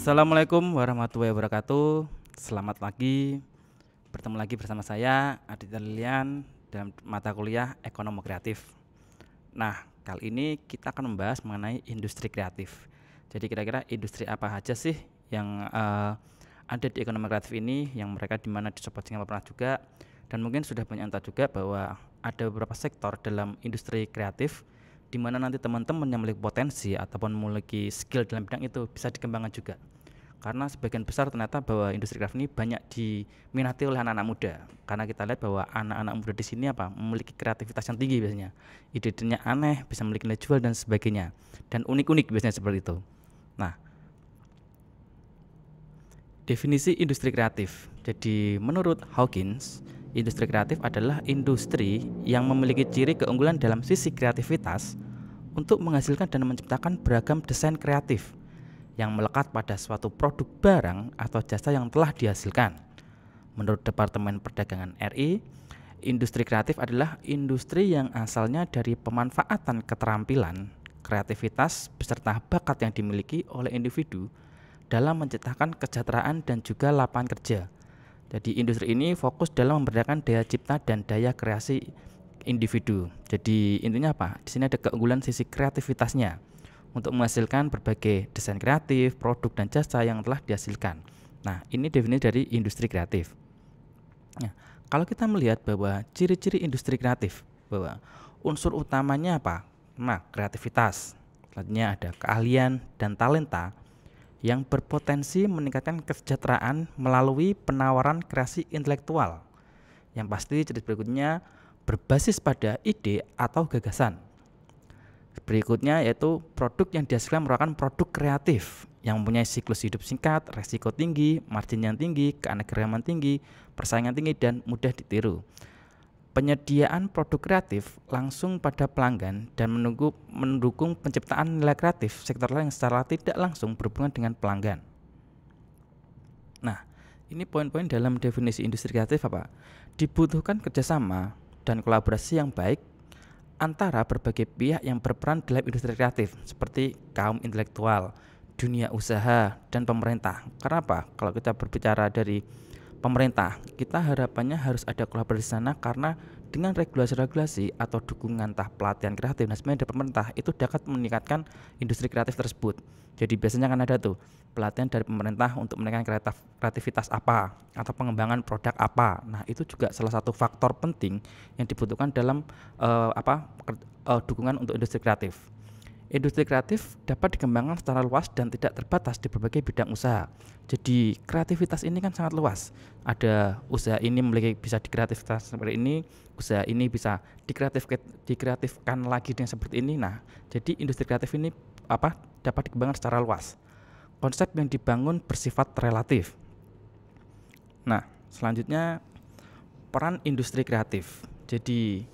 Assalamualaikum warahmatullahi wabarakatuh. Selamat pagi. Bertemu lagi bersama saya Aditya Lilian dalam mata kuliah Ekonomi Kreatif. Nah, kali ini kita akan membahas mengenai industri kreatif. Jadi kira-kira industri apa aja sih yang ada di ekonomi kreatif ini, yang mereka di mana di Sobat Singa pernah juga, dan mungkin sudah banyak yang tahu juga bahwa ada beberapa sektor dalam industri kreatif di mana nanti teman-teman yang memiliki potensi ataupun memiliki skill dalam bidang itu bisa dikembangkan juga. Karena sebagian besar ternyata bahwa industri kreatif ini banyak diminati oleh anak-anak muda. Karena kita lihat bahwa anak-anak muda di sini memiliki kreativitas yang tinggi biasanya. Ide-idenya aneh, bisa memiliki nilai jual dan sebagainya. Dan unik-unik biasanya seperti itu. Nah, definisi industri kreatif. Jadi menurut Hawkins, industri kreatif adalah industri yang memiliki ciri keunggulan dalam sisi kreativitas untuk menghasilkan dan menciptakan beragam desain kreatif yang melekat pada suatu produk barang atau jasa yang telah dihasilkan. Menurut Departemen Perdagangan RI, industri kreatif adalah industri yang asalnya dari pemanfaatan keterampilan, kreativitas, beserta bakat yang dimiliki oleh individu dalam menciptakan kesejahteraan dan juga lapangan kerja. Jadi industri ini fokus dalam memberdayakan daya cipta dan daya kreasi individu. Jadi intinya apa? Di sini ada keunggulan sisi kreativitasnya untuk menghasilkan berbagai desain kreatif, produk dan jasa yang telah dihasilkan. Nah, ini definisi dari industri kreatif. Nah, kalau kita melihat bahwa ciri-ciri industri kreatif, bahwa unsur utamanya apa? Nah, kreativitas. Selanjutnya ada keahlian dan talenta yang berpotensi meningkatkan kesejahteraan melalui penawaran kreasi intelektual. Yang pasti ciri berikutnya berbasis pada ide atau gagasan. Berikutnya yaitu produk yang dihasilkan merupakan produk kreatif yang mempunyai siklus hidup singkat, resiko tinggi, margin yang tinggi, keanekaragaman tinggi, persaingan tinggi, dan mudah ditiru. Penyediaan produk kreatif langsung pada pelanggan dan mendukung penciptaan nilai kreatif sektor lain yang secara tidak langsung berhubungan dengan pelanggan. Nah, ini poin-poin dalam definisi industri kreatif apa? Dibutuhkan kerjasama dan kolaborasi yang baik antara berbagai pihak yang berperan dalam industri kreatif seperti kaum intelektual, dunia usaha, dan pemerintah. Karena apa? Kalau kita berbicara dari pemerintah, kita harapannya harus ada kolaborasi sana karena dengan regulasi-regulasi atau dukungan entah pelatihan kreatif dan sebagainya dari pemerintah itu dapat meningkatkan industri kreatif tersebut. Jadi biasanya kan ada tuh pelatihan dari pemerintah untuk meningkatkan kreativitas apa atau pengembangan produk apa. Nah, itu juga salah satu faktor penting yang dibutuhkan dalam dukungan untuk industri kreatif. Industri kreatif dapat dikembangkan secara luas dan tidak terbatas di berbagai bidang usaha. Jadi kreativitas ini kan sangat luas. Ada usaha ini bisa dikreatifkan seperti ini, usaha ini bisa dikreatifkan lagi dengan seperti ini. Nah, jadi industri kreatif ini dapat dikembangkan secara luas. Konsep yang dibangun bersifat relatif. Nah, selanjutnya peran industri kreatif. Jadi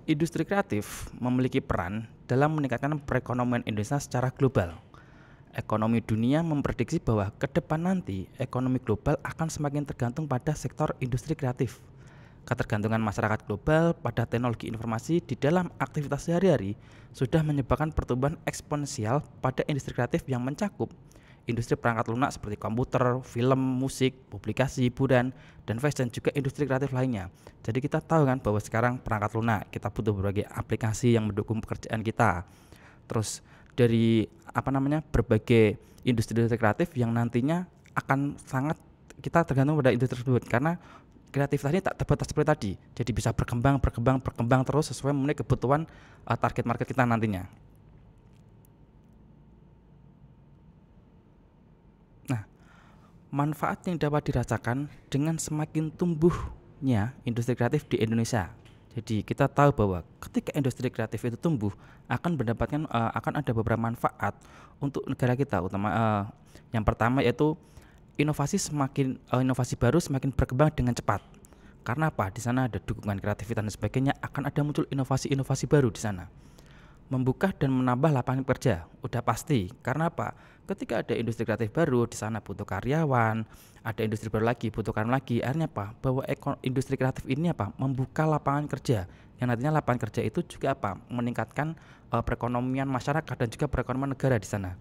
industri kreatif memiliki peran dalam meningkatkan perekonomian Indonesia secara global. Ekonomi dunia memprediksi bahwa ke depan nanti ekonomi global akan semakin tergantung pada sektor industri kreatif. Ketergantungan masyarakat global pada teknologi informasi di dalam aktivitas sehari-hari sudah menyebabkan pertumbuhan eksponensial pada industri kreatif yang mencakup industri perangkat lunak seperti komputer, film, musik, publikasi, hiburan, dan fashion, juga industri kreatif lainnya. Jadi kita tahu kan bahwa sekarang perangkat lunak kita butuh berbagai aplikasi yang mendukung pekerjaan kita. Terus dari berbagai industri kreatif yang nantinya akan sangat kita tergantung pada industri tersebut karena kreativitas ini tak terbatas seperti tadi. Jadi bisa berkembang terus sesuai memenuhi kebutuhan target market kita nantinya. Manfaat yang dapat dirasakan dengan semakin tumbuhnya industri kreatif di Indonesia. Jadi kita tahu bahwa ketika industri kreatif itu tumbuh akan ada beberapa manfaat untuk negara kita, yang pertama yaitu inovasi baru semakin berkembang dengan cepat. Karena apa? Di sana ada dukungan kreativitas dan sebagainya, akan ada muncul inovasi-inovasi baru di sana. Membuka dan menambah lapangan kerja, udah pasti. Karena apa? Ketika ada industri kreatif baru, di sana butuh karyawan, ada industri baru lagi, butuh karyawan lagi. Akhirnya apa? Bahwa industri kreatif ini membuka lapangan kerja. Yang nantinya lapangan kerja itu juga meningkatkan perekonomian masyarakat dan juga perekonomian negara di sana.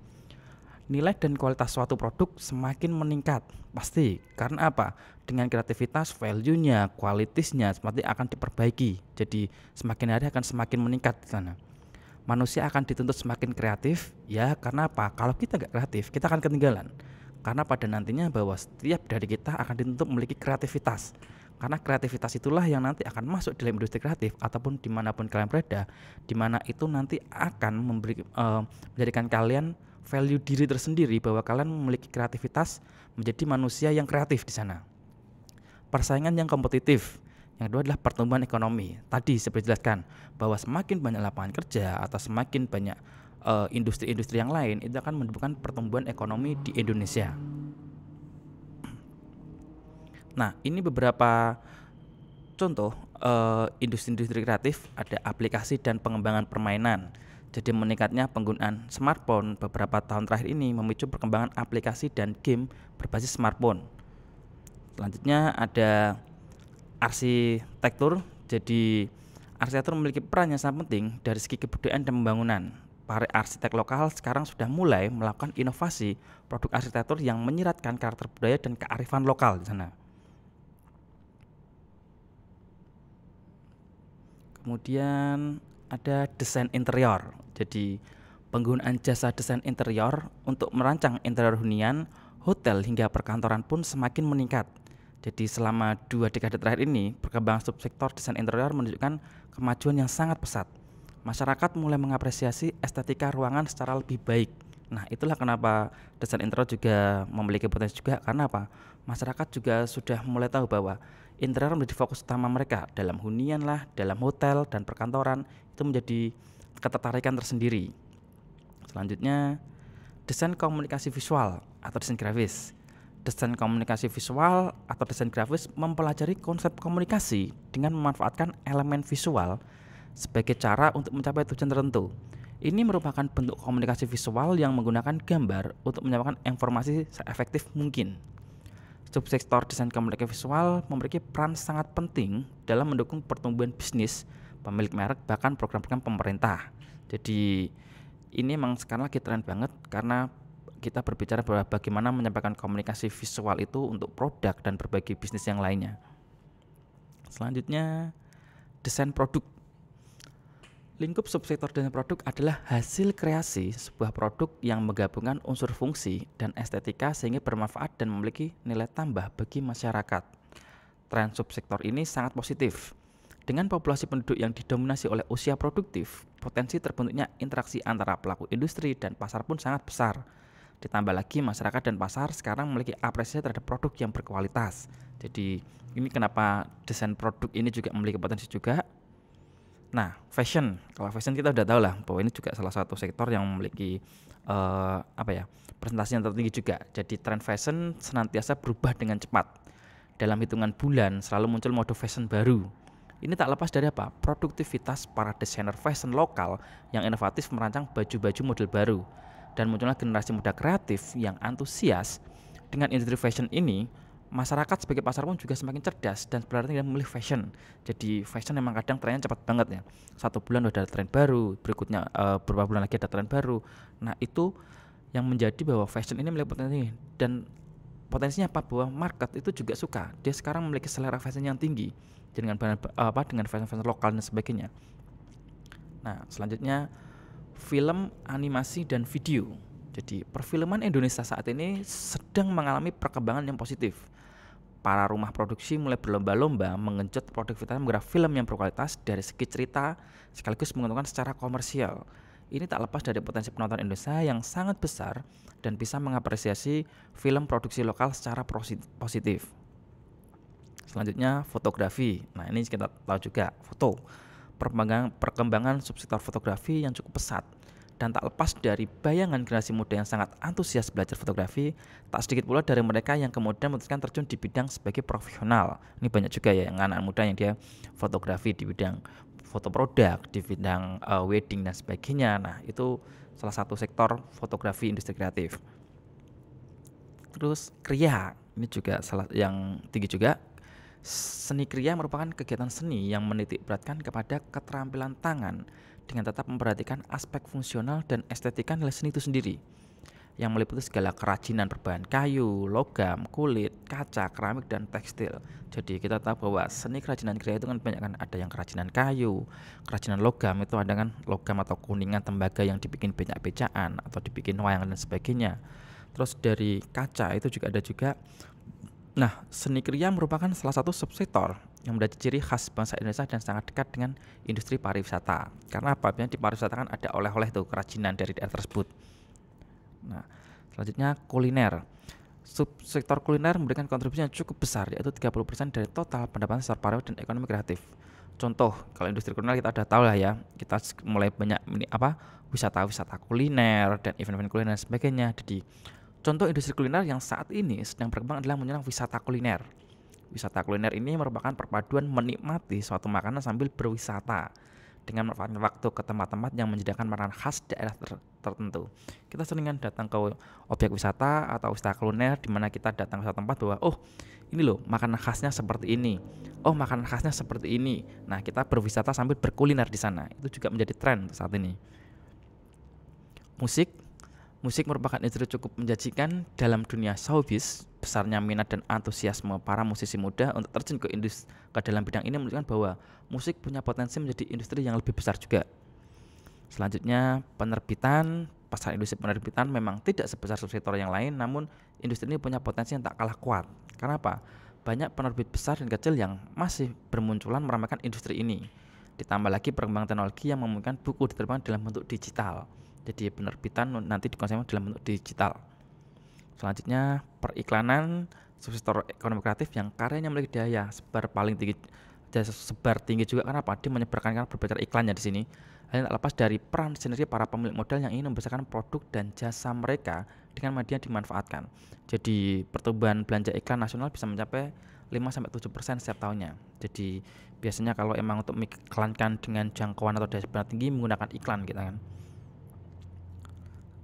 nilai dan kualitas suatu produk semakin meningkat. Pasti, karena apa? Dengan kreativitas, value-nya, kualitasnya seperti akan diperbaiki. Jadi semakin hari akan semakin meningkat di sana. Manusia akan dituntut semakin kreatif, ya karena apa? Kalau kita nggak kreatif, kita akan ketinggalan. Karena pada nantinya bahwa setiap dari kita akan dituntut memiliki kreativitas. Karena kreativitas itulah yang nanti akan masuk dalam industri kreatif ataupun dimanapun kalian berada, dimana itu nanti akan menjadikan kalian value diri tersendiri bahwa kalian memiliki kreativitas menjadi manusia yang kreatif di sana. Persaingan yang kompetitif. Yang kedua adalah pertumbuhan ekonomi. Tadi seperti dijelaskan bahwa semakin banyak lapangan kerja atau semakin banyak industri-industri yang lain itu akan menimbulkan pertumbuhan ekonomi di Indonesia. Nah, ini beberapa contoh industri-industri kreatif, ada aplikasi dan pengembangan permainan. Jadi meningkatnya penggunaan smartphone beberapa tahun terakhir ini memicu perkembangan aplikasi dan game berbasis smartphone. Selanjutnya ada arsitektur. Jadi arsitektur memiliki peran yang sangat penting dari segi kebudayaan dan pembangunan. Para arsitek lokal sekarang sudah mulai melakukan inovasi produk arsitektur yang menyiratkan karakter budaya dan kearifan lokal di sana. Kemudian ada desain interior. Jadi penggunaan jasa desain interior untuk merancang interior hunian, hotel hingga perkantoran pun semakin meningkat. Jadi selama 2 dekade terakhir ini, perkembangan subsektor desain interior menunjukkan kemajuan yang sangat pesat. Masyarakat mulai mengapresiasi estetika ruangan secara lebih baik. Nah, itulah kenapa desain interior juga memiliki potensi juga, karena apa? Masyarakat juga sudah mulai tahu bahwa interior menjadi fokus utama mereka dalam hunian lah, dalam hotel dan perkantoran, itu menjadi ketertarikan tersendiri. Selanjutnya, desain komunikasi visual atau desain grafis. Desain komunikasi visual atau desain grafis mempelajari konsep komunikasi dengan memanfaatkan elemen visual sebagai cara untuk mencapai tujuan tertentu. Ini merupakan bentuk komunikasi visual yang menggunakan gambar untuk menyampaikan informasi seefektif mungkin. Subsektor desain komunikasi visual memiliki peran sangat penting dalam mendukung pertumbuhan bisnis, pemilik merek, bahkan program-program pemerintah. Jadi ini memang sekarang lagi tren banget karena kita berbicara bahwa bagaimana menyampaikan komunikasi visual itu untuk produk dan berbagai bisnis yang lainnya. Selanjutnya, desain produk. Lingkup subsektor desain produk adalah hasil kreasi sebuah produk yang menggabungkan unsur fungsi dan estetika sehingga bermanfaat dan memiliki nilai tambah bagi masyarakat. Tren subsektor ini sangat positif. Dengan populasi penduduk yang didominasi oleh usia produktif, potensi terbentuknya interaksi antara pelaku industri dan pasar pun sangat besar. Ditambah lagi masyarakat dan pasar sekarang memiliki apresiasi terhadap produk yang berkualitas. Jadi ini kenapa desain produk ini juga memiliki potensi juga. Nah, fashion. Kalau fashion kita udah tahu lah bahwa ini juga salah satu sektor yang memiliki presentasi yang tertinggi juga. Jadi tren fashion senantiasa berubah dengan cepat. Dalam hitungan bulan selalu muncul mode fashion baru. Ini tak lepas dari apa? Produktivitas para desainer fashion lokal yang inovatif merancang baju-baju model baru. Dan muncullah generasi muda kreatif yang antusias dengan industri fashion ini. Masyarakat sebagai pasar pun juga semakin cerdas dan berarti tidak memilih fashion. Jadi fashion memang kadang trennya cepat banget ya. 1 bulan udah ada tren baru, berikutnya beberapa bulan lagi ada tren baru. Nah itu yang menjadi bahwa fashion ini memiliki potensi, dan potensinya apa? Bahwa market itu juga suka. Dia sekarang memiliki selera fashion yang tinggi dengan fashion lokal dan sebagainya. Nah selanjutnya, film, animasi dan video. Jadi perfilman Indonesia saat ini sedang mengalami perkembangan yang positif. Para rumah produksi mulai berlomba-lomba mengenjot produktivitas menggarap film yang berkualitas dari segi cerita sekaligus menguntungkan secara komersial. Ini tak lepas dari potensi penonton Indonesia yang sangat besar dan bisa mengapresiasi film produksi lokal secara positif. Selanjutnya, fotografi. Nah, ini kita tahu juga foto. Perkembangan subsektor fotografi yang cukup pesat. Dan tak lepas dari bayangan generasi muda yang sangat antusias belajar fotografi, tak sedikit pula dari mereka yang kemudian memutuskan terjun di bidang sebagai profesional. Ini banyak juga ya yang anak muda yang dia fotografi di bidang foto produk, di bidang wedding dan sebagainya. Nah itu salah satu sektor fotografi industri kreatif. Terus kriya, ini juga salah yang tinggi juga. Seni kriya merupakan kegiatan seni yang menitik beratkan kepada keterampilan tangan dengan tetap memperhatikan aspek fungsional dan estetika nilai seni itu sendiri. yang meliputi segala kerajinan berbahan kayu, logam, kulit, kaca, keramik, dan tekstil. Jadi kita tahu bahwa seni kerajinan kriya itu kan banyak kan, ada yang kerajinan kayu, kerajinan logam itu ada kan logam atau kuningan tembaga yang dibikin becak-becakan atau dibikin wayang dan sebagainya. Terus dari kaca itu juga ada juga. Nah, seni kriya merupakan salah satu subsektor yang menjadi ciri khas bangsa Indonesia dan sangat dekat dengan industri pariwisata. Karena apa? Biasanya di pariwisata kan ada oleh-oleh tuh kerajinan dari daerah tersebut. Nah, selanjutnya kuliner. Subsektor kuliner memberikan kontribusi yang cukup besar, yaitu 30% dari total pendapatan sektor pariwisata dan ekonomi kreatif. Contoh, kalau industri kuliner kita udah tahu lah ya, kita mulai banyak wisata-wisata kuliner dan event-event kuliner dan sebagainya. Jadi contoh industri kuliner yang saat ini sedang berkembang adalah menyerang wisata kuliner. Wisata kuliner ini merupakan perpaduan menikmati suatu makanan sambil berwisata dengan memanfaatkan waktu ke tempat-tempat yang menyediakan makanan khas daerah tertentu. Kita sering kan datang ke objek wisata atau wisata kuliner di mana kita datang ke suatu tempat bahwa ini loh makanan khasnya seperti ini. Makanan khasnya seperti ini. Nah, kita berwisata sambil berkuliner di sana. Itu juga menjadi tren saat ini. Musik merupakan industri cukup menjanjikan dalam dunia showbiz. Besarnya minat dan antusiasme para musisi muda untuk terjun ke dalam bidang ini menunjukkan bahwa musik punya potensi menjadi industri yang lebih besar juga. Selanjutnya, penerbitan. Pasar industri penerbitan memang tidak sebesar subsektor yang lain, namun industri ini punya potensi yang tak kalah kuat. Karena apa? Banyak penerbit besar dan kecil yang masih bermunculan meramaikan industri ini. Ditambah lagi perkembangan teknologi yang memungkinkan buku diterbitkan dalam bentuk digital. Jadi penerbitan nanti dikonsepkan dalam bentuk digital. Selanjutnya, periklanan, subsektor ekonomi kreatif yang karyanya memiliki daya sebar tinggi juga. Karena apa? Dia menyebarkan berbagai iklannya di sini. Hal tak lepas dari peran sinergi para pemilik modal yang ingin membesarkan produk dan jasa mereka dengan media yang dimanfaatkan. Jadi pertumbuhan belanja iklan nasional bisa mencapai 5-7% setiap tahunnya. Jadi biasanya kalau emang untuk mengiklankan dengan jangkauan atau daya sebar tinggi menggunakan iklan gitu kan.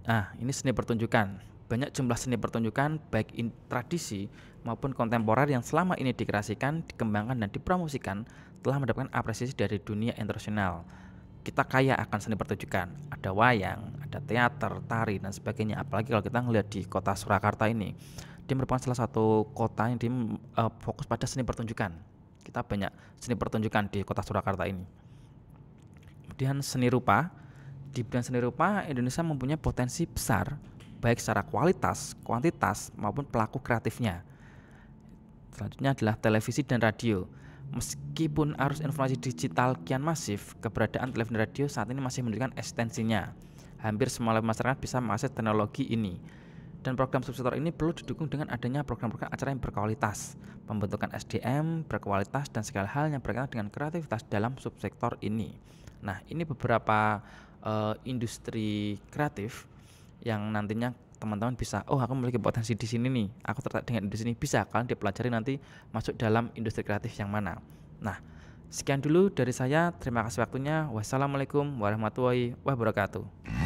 Nah, ini seni pertunjukan. Banyak jumlah seni pertunjukan baik tradisi maupun kontemporer yang selama ini dikreasikan, dikembangkan dan dipromosikan telah mendapatkan apresiasi dari dunia internasional. Kita kaya akan seni pertunjukan. Ada wayang, ada teater, tari dan sebagainya. Apalagi kalau kita ngelihat di kota Surakarta ini, dia merupakan salah satu kota yang fokus pada seni pertunjukan. Kita banyak seni pertunjukan di kota Surakarta ini. Kemudian seni rupa. Di bidang seni rupa, Indonesia mempunyai potensi besar baik secara kualitas, kuantitas maupun pelaku kreatifnya. Selanjutnya adalah televisi dan radio. Meskipun arus informasi digital kian masif, keberadaan televisi dan radio saat ini masih menunjukkan eksistensinya. Hampir semua masyarakat bisa mengakses teknologi ini. Dan program subsektor ini perlu didukung dengan adanya program-program acara yang berkualitas, pembentukan SDM berkualitas dan segala hal yang berkaitan dengan kreativitas dalam subsektor ini. Nah, ini beberapa industri kreatif yang nantinya teman-teman bisa, aku memiliki potensi di sini nih, aku tertarik dengan industri ini, bisa kalian dipelajari nanti masuk dalam industri kreatif yang mana. Nah, sekian dulu dari saya, terima kasih waktunya. Wassalamualaikum warahmatullahi wabarakatuh.